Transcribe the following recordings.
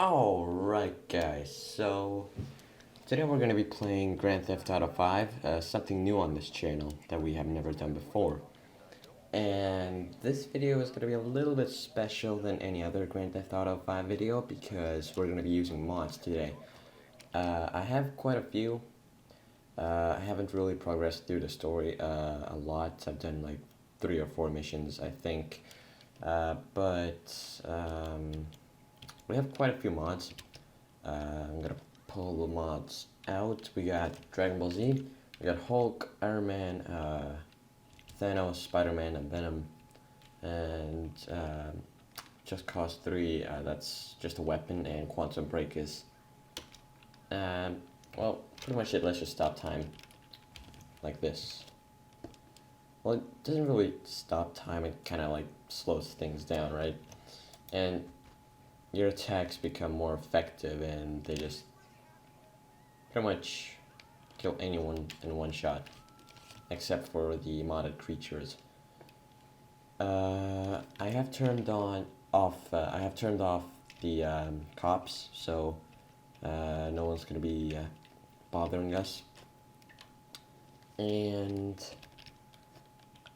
Alright guys, so today we're going to be playing Grand Theft Auto 5, something new on this channel that we have never done before. And this video is going to be a little bit special than any other Grand Theft Auto 5 video because we're going to be using mods today. I have quite a few. I haven't really progressed through the story a lot. I've done like 3 or 4 missions, I think. We have quite a few mods. I'm gonna pull the mods out. We got Dragon Ball Z, we got Hulk, Iron Man, Thanos, Spider-Man, and Venom, and Just Cause 3, that's just a weapon, and Quantum Break is, well, pretty much it. Let's just stop time, like this. Well, it doesn't really stop time, it kind of like slows things down, right? And your attacks become more effective and they just pretty much kill anyone in one shot, except for the modded creatures. I have turned off the cops, so no one's gonna be bothering us. And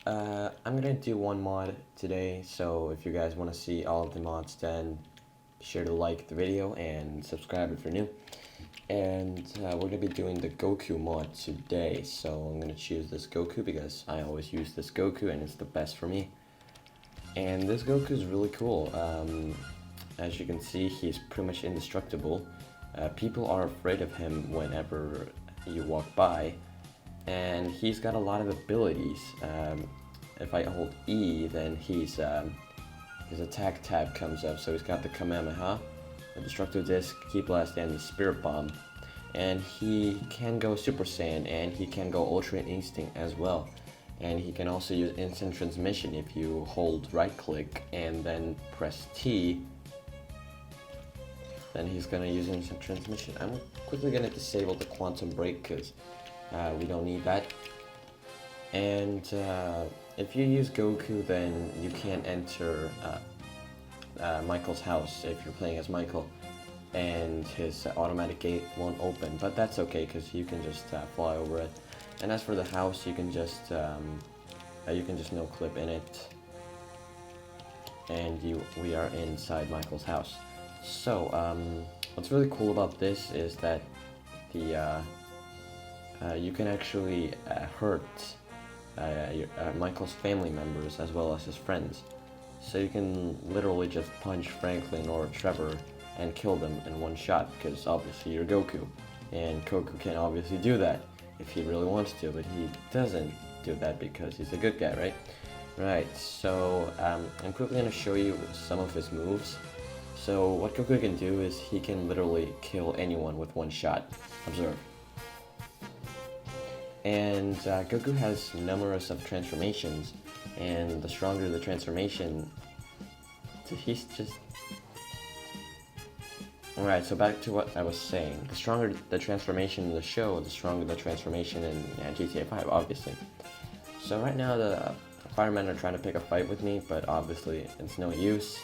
I'm gonna do one mod today, so if you guys want to see all of the mods, then be sure to like the video and subscribe if you're new. And we're gonna be doing the Goku mod today, so I'm gonna choose this Goku because I always use this Goku and it's the best for me. And this Goku is really cool. As you can see, he's pretty much indestructible. People are afraid of him whenever you walk by. And he's got a lot of abilities. If I hold E, then his attack tab comes up. So he's got the Kamehameha, the Destructive Disc, Ki Blast, and the Spirit Bomb. And he can go Super Saiyan, and he can go Ultra Instinct as well. And he can also use Instant Transmission if you hold right click and then press T. Then he's gonna use Instant Transmission. I'm quickly gonna disable the Quantum Break because we don't need that. And if you use Goku, then you can't enter Michael's house if you're playing as Michael, and his automatic gate won't open. But that's okay because you can just fly over it. And as for the house, you can just no clip in it, and we are inside Michael's house. So what's really cool about this is that the you can actually hurt Michael's family members as well as his friends. So you can literally just punch Franklin or Trevor and kill them in one shot, because obviously you're Goku. And Goku can obviously do that if he really wants to, but he doesn't do that because he's a good guy, right? Right, so I'm quickly going to show you some of his moves. So what Goku can do is he can literally kill anyone with one shot. Observe. And Goku has numerous of transformations, and the stronger the transformation, he's just... Alright, so back to what I was saying. The stronger the transformation in the show, the stronger the transformation in GTA 5, obviously. So right now the firemen are trying to pick a fight with me, but obviously it's no use.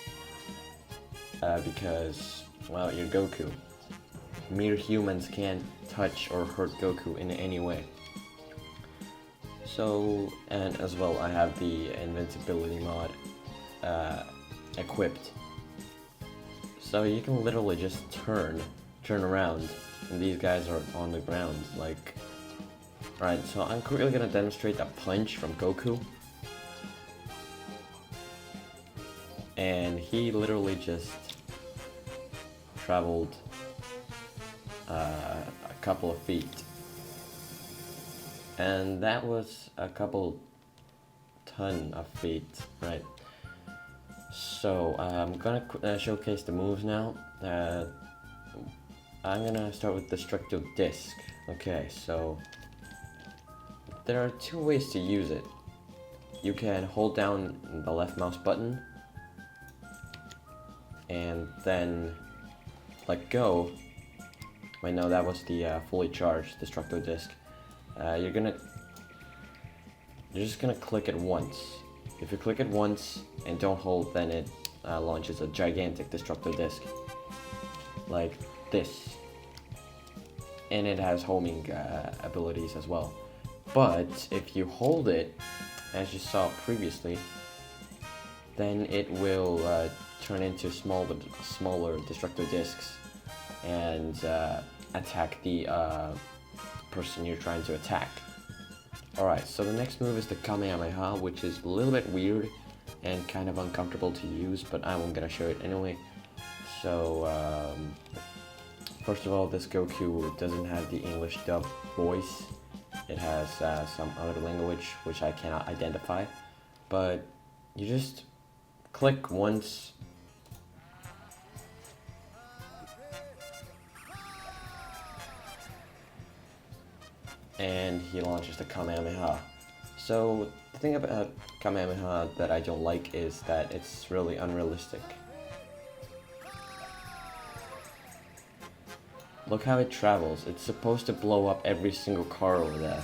Because, well, you're Goku. Mere humans can't touch or hurt Goku in any way. So, and as well, I have the invincibility mod equipped. So you can literally just turn around, and these guys are on the ground, like... Right, so I'm quickly gonna demonstrate a punch from Goku. And he literally just traveled a couple of feet. And that was a couple ton of feet, right? So I'm gonna showcase the moves now. I'm gonna start with Destructive Disc. Okay, so there are 2 ways to use it. You can hold down the left mouse button and then let go. Wait, no, that was the fully charged Destructive Disc. You're just gonna click it once. If you click it once and don't hold, then it launches a gigantic Destructive Disc. like this. And it has homing abilities as well. But if you hold it, as you saw previously, then it will turn into smaller destructive discs and attack the person you're trying to attack. Alright, so the next move is the Kamehameha, which is a little bit weird and kind of uncomfortable to use, but I'm gonna show it anyway. So, first of all, this Goku doesn't have the English dub voice. It has some other language which I cannot identify, but you just click once and he launches the Kamehameha. So the thing about Kamehameha that I don't like is that it's really unrealistic. Look how it travels. It's supposed to blow up every single car over there,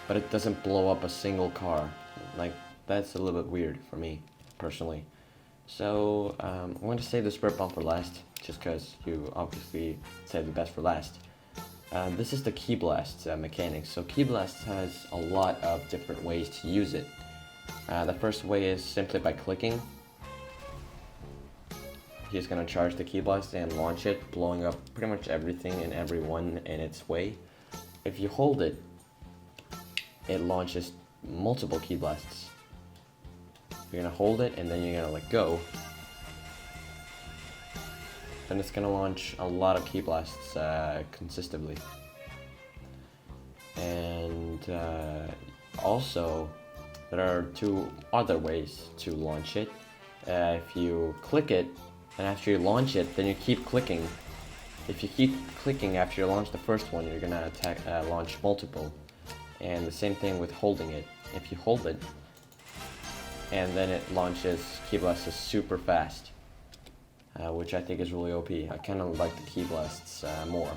but it doesn't blow up a single car. Like, that's a little bit weird for me, personally. So, I'm going to save the Spirit Bomb for last, just because you obviously saved the best for last. This is the Ki Blast mechanic. So Ki Blast has a lot of different ways to use it. The first way is simply by clicking. He's going to charge the Ki Blast and launch it, blowing up pretty much everything and everyone in its way. If you hold it, it launches multiple Ki Blasts. You're going to hold it and then you're going to let go. Then it's going to launch a lot of Ki Blasts consistently. And also, there are two other ways to launch it. If you click it, and after you launch it, then you keep clicking. If you keep clicking after you launch the first one, you're going to launch multiple. And the same thing with holding it. If you hold it, and then it launches Ki Blasts super fast. Which I think is really OP. I kind of like the Ki Blasts more,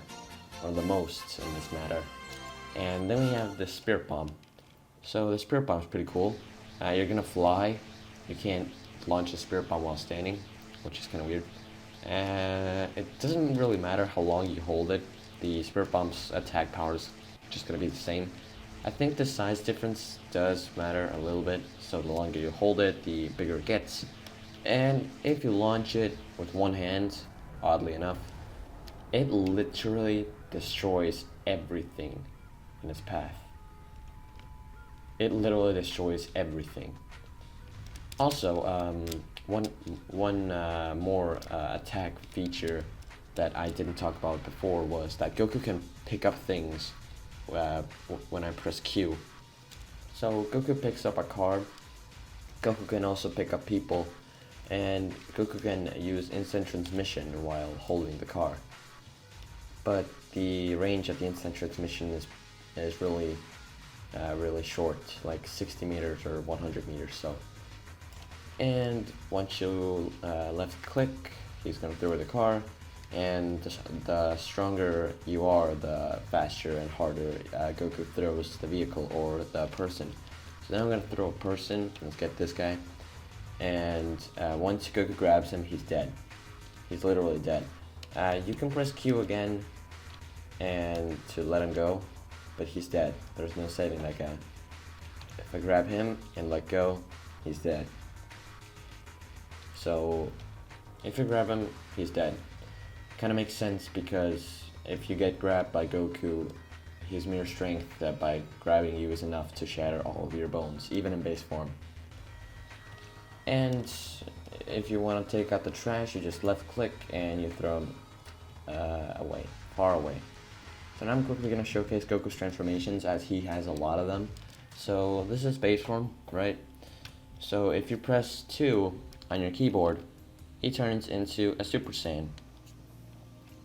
or the most in this matter. And then we have the Spirit Bomb. So the Spirit Bomb is pretty cool. You're gonna fly. You can't launch a Spirit Bomb while standing, which is kind of weird. It doesn't really matter how long you hold it. The Spirit Bomb's attack power is just gonna be the same. I think the size difference does matter a little bit. So the longer you hold it, the bigger it gets. And if you launch it with one hand, oddly enough, it literally destroys everything in its path. It literally destroys everything. Also, one more attack feature that I didn't talk about before was that Goku can pick up things when I press Q. So Goku picks up a card. Goku can also pick up people. And Goku can use instant transmission while holding the car. But the range of the instant transmission is really short, like 60 meters or 100 meters. So, and once you left click, he's gonna throw the car, and the stronger you are, the faster and harder Goku throws the vehicle or the person. So now I'm gonna throw a person. Let's get this guy. And once Goku grabs him, he's dead. He's literally dead. You can press Q again and to let him go, but he's dead. There's no saving that guy. If I grab him and let go, he's dead. So if you grab him, he's dead. Kind of makes sense because if you get grabbed by Goku, his mere strength by grabbing you is enough to shatter all of your bones, even in base form. And if you want to take out the trash, you just left click and you throw them away, far away. So now I'm quickly going to showcase Goku's transformations as he has a lot of them. So this is base form, right? So if you press 2 on your keyboard, he turns into a Super Saiyan.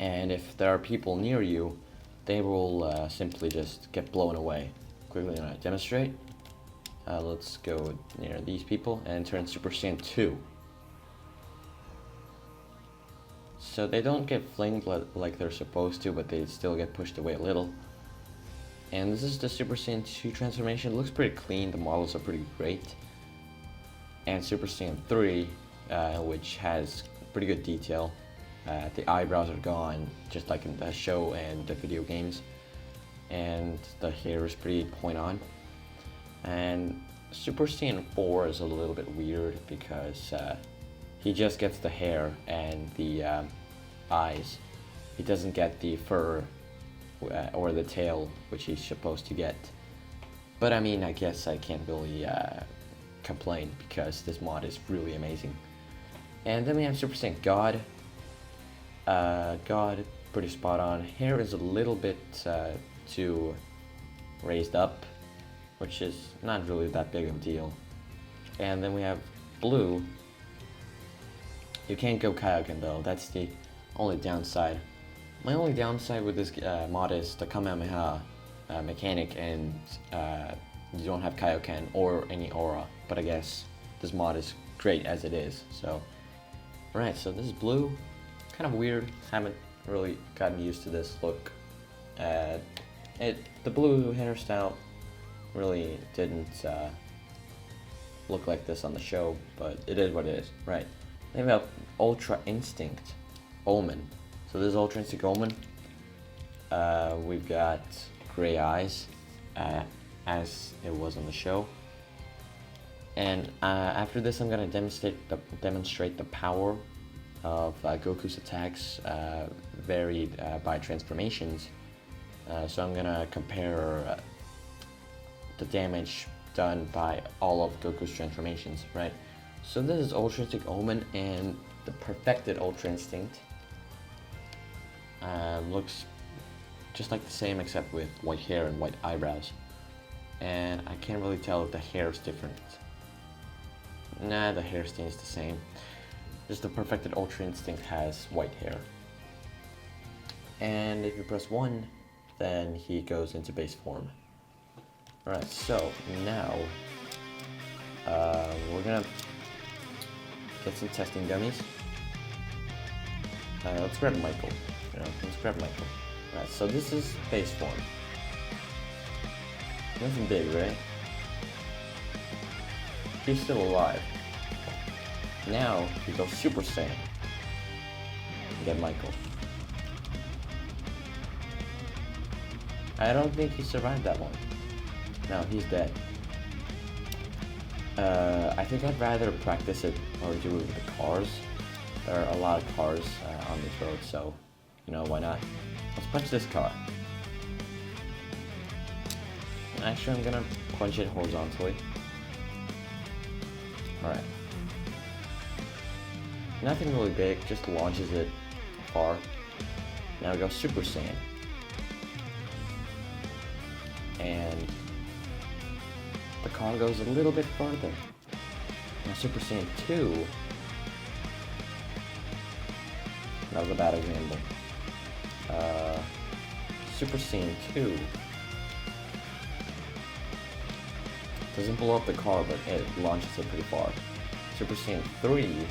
And if there are people near you, they will simply just get blown away. Quickly going to demonstrate. Let's go near these people and turn Super Saiyan 2. So they don't get flamed like they're supposed to, but they still get pushed away a little. And this is the Super Saiyan 2 transformation. It looks pretty clean, the models are pretty great. And Super Saiyan 3, which has pretty good detail. The eyebrows are gone, just like in the show and the video games. And the hair is pretty point on. And Super Saiyan 4 is a little bit weird because he just gets the hair and the eyes. He doesn't get the fur or the tail, which he's supposed to get. But I mean, I guess I can't really complain because this mod is really amazing. And then we have Super Saiyan God. God, pretty spot on. Hair is a little bit too raised up, which is not really that big of a deal. And then we have Blue. You can't go Kaioken though, that's the only downside. My only downside with this mod is the Kamehameha mechanic, and you don't have Kaioken or any aura, but I guess this mod is great as it is. So, alright, so this is Blue. Kind of weird, haven't really gotten used to this look. The blue hairstyle really didn't look like this on the show, but it is what it is, right? Then we have Ultra Instinct Omen. So this is Ultra Instinct Omen. We've got gray eyes, as it was on the show. And after this, I'm gonna demonstrate the power of Goku's attacks, varied by transformations. So I'm gonna compare the damage done by all of Goku's transformations, right? So this is Ultra Instinct Omen, and the perfected Ultra Instinct looks just like the same except with white hair and white eyebrows. And I can't really tell if the hair is different. Nah, the hair stays the same. Just the perfected Ultra Instinct has white hair. And if you press 1, then he goes into base form. Alright, so now we're gonna get some testing dummies. Let's grab Michael. Let's grab Michael. Alright, so this is base form. Nothing big, right? He's still alive. Now he goes Super Saiyan. Get Michael. I don't think he survived that one. No, he's dead. I think I'd rather practice it or do it with the cars. There are a lot of cars on this road, so you know, why not? Let's punch this car. Actually, I'm gonna punch it horizontally. Alright. Nothing really big, just launches it far. Now we go Super Saiyan. And the car goes a little bit further. Now Super Saiyan 2. That was a bad example. Super Saiyan 2 doesn't blow up the car, but it launches it pretty far. Super Saiyan 3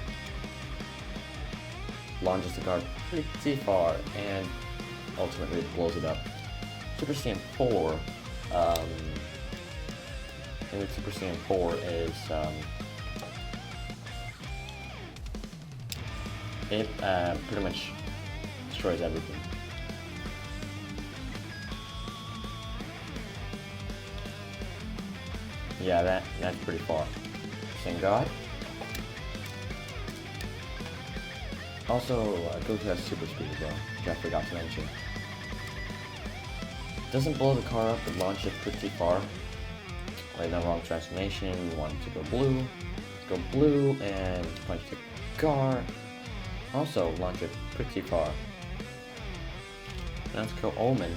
launches the car pretty far and ultimately blows it up. Super Saiyan 4, and with Super Saiyan 4 is it pretty much destroys everything. Yeah, that's pretty far. Saiyan God. Also, Goku has super speed as well, which I forgot to mention. Doesn't blow the car up, but launch it pretty far. Wait, no, wrong transformation. Want to go blue. Let's go blue and punch the car. Also, launch it pretty far. Now let's go Omen.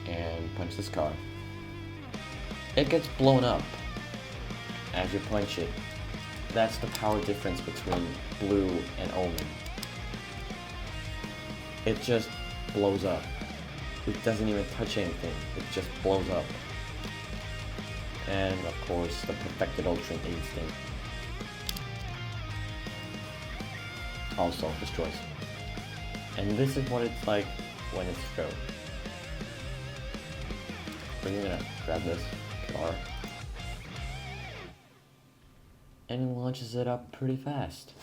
And punch this car. It gets blown up as you punch it. That's the power difference between Blue and Omen. It just blows up. It doesn't even touch anything. It just blows up. And of course, the perfected Ultra Instinct also destroys. And this is what it's like when it's go. We're gonna grab this car. And launches it up pretty fast.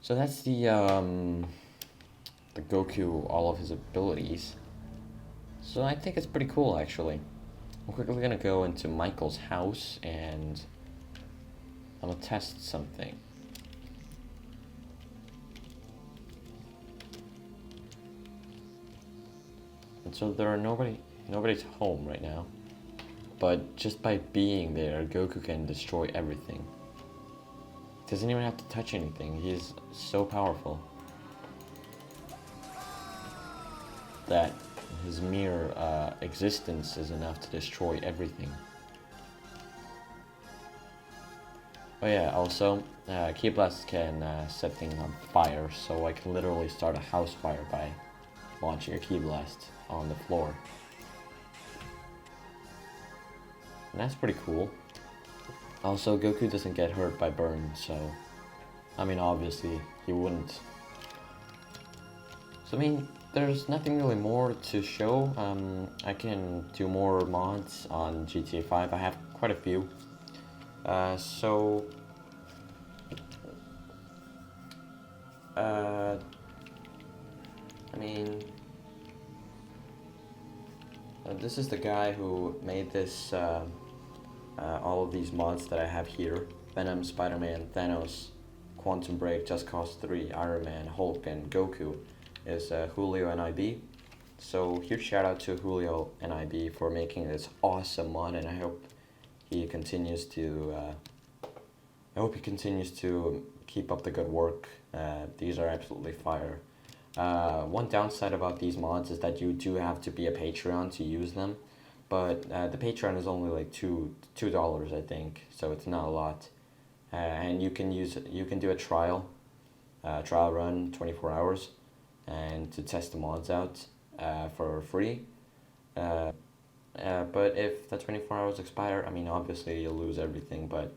So that's the Goku, all of his abilities. So I think it's pretty cool, actually. I'm quickly gonna go into Michael's house and I'm gonna test something. And so there are nobody's home right now. But just by being there, Goku can destroy everything. He doesn't even have to touch anything. He is so powerful that his mere existence is enough to destroy everything. Oh yeah, also, Ki Blast can set things on fire, so I can literally start a house fire by launching a Ki Blast on the floor. And that's pretty cool. Also, Goku doesn't get hurt by burns, so... I mean, obviously, he wouldn't. So, I mean, there's nothing really more to show. I can do more mods on GTA 5. I have quite a few. I mean... this is the guy who made this, all of these mods that I have here. Venom, Spider-Man, Thanos, Quantum Break, Just Cause 3, Iron Man, Hulk, and Goku is Julio NIB. So huge shout out to Julio NIB for making this awesome mod, and I hope he continues to keep up the good work. These are absolutely fire. One downside about these mods is that you do have to be a Patreon to use them, but the Patreon is only like $2, I think, so it's not a lot. And you can do a trial run, 24 hours, and to test the mods out for free. But if the 24 hours expire, I mean, obviously you'll lose everything, but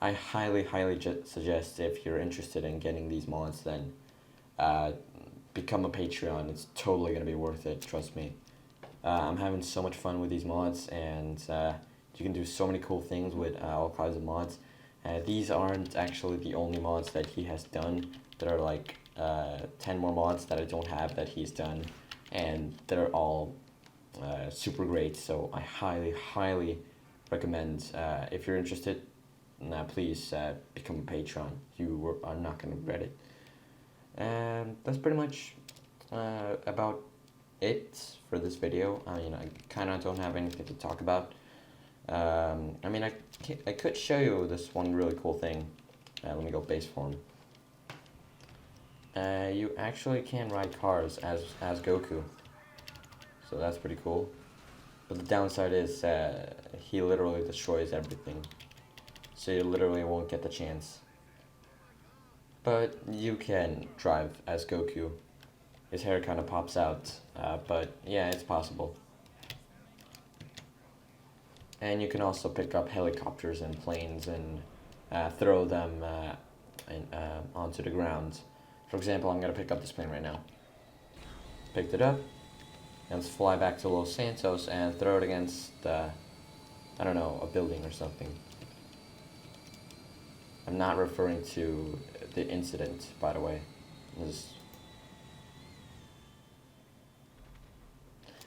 I highly suggest, if you're interested in getting these mods, then become a Patreon. It's totally gonna be worth it, trust me. I'm having so much fun with these mods, and you can do so many cool things with all kinds of mods. These aren't actually the only mods that he has done. There are like 10 more mods that I don't have that he's done, and they're all super great, so I highly recommend, if you're interested, please become a patron. You are not going to regret it. And that's pretty much about it for this video. I mean, I kind of don't have anything to talk about. I mean, I could show you this one really cool thing. Let me go base form. You actually can ride cars as Goku, so that's pretty cool. But the downside is he literally destroys everything, so you literally won't get the chance. But you can drive as Goku. His hair kind of pops out, but yeah, it's possible. And you can also pick up helicopters and planes and throw them onto the ground. For example, I'm going to pick up this plane right now. Picked it up, and let's fly back to Los Santos and throw it against, I don't know, a building or something. I'm not referring to the incident, by the way.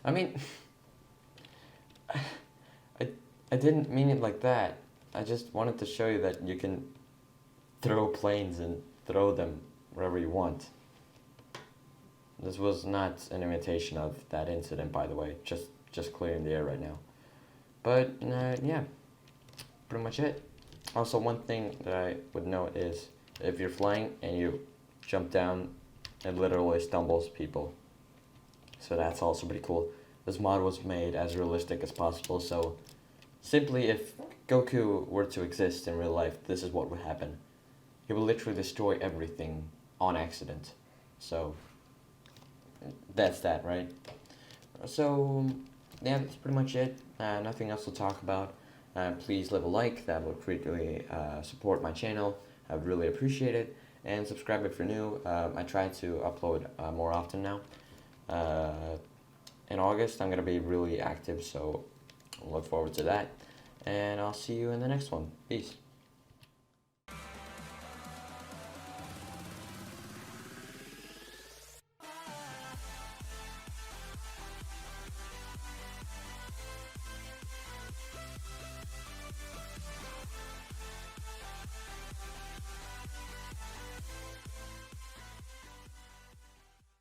I mean, I didn't mean it like that. I just wanted to show you that you can throw planes and throw them wherever you want. This was not an imitation of that incident, by the way. Just clearing the air right now. But yeah, pretty much it. Also, one thing that I would note is if you're flying and you jump down, it literally stumbles people. So that's also pretty cool. This mod was made as realistic as possible, so simply if Goku were to exist in real life, this is what would happen. He will literally destroy everything on accident. So that's that, right? So yeah, that's pretty much it. Nothing else to talk about. Please leave a like. That would greatly support my channel. I would really appreciate it. And subscribe if you're new. I try to upload more often now. In August, I'm going to be really active, so look forward to that. And I'll see you in the next one. Peace.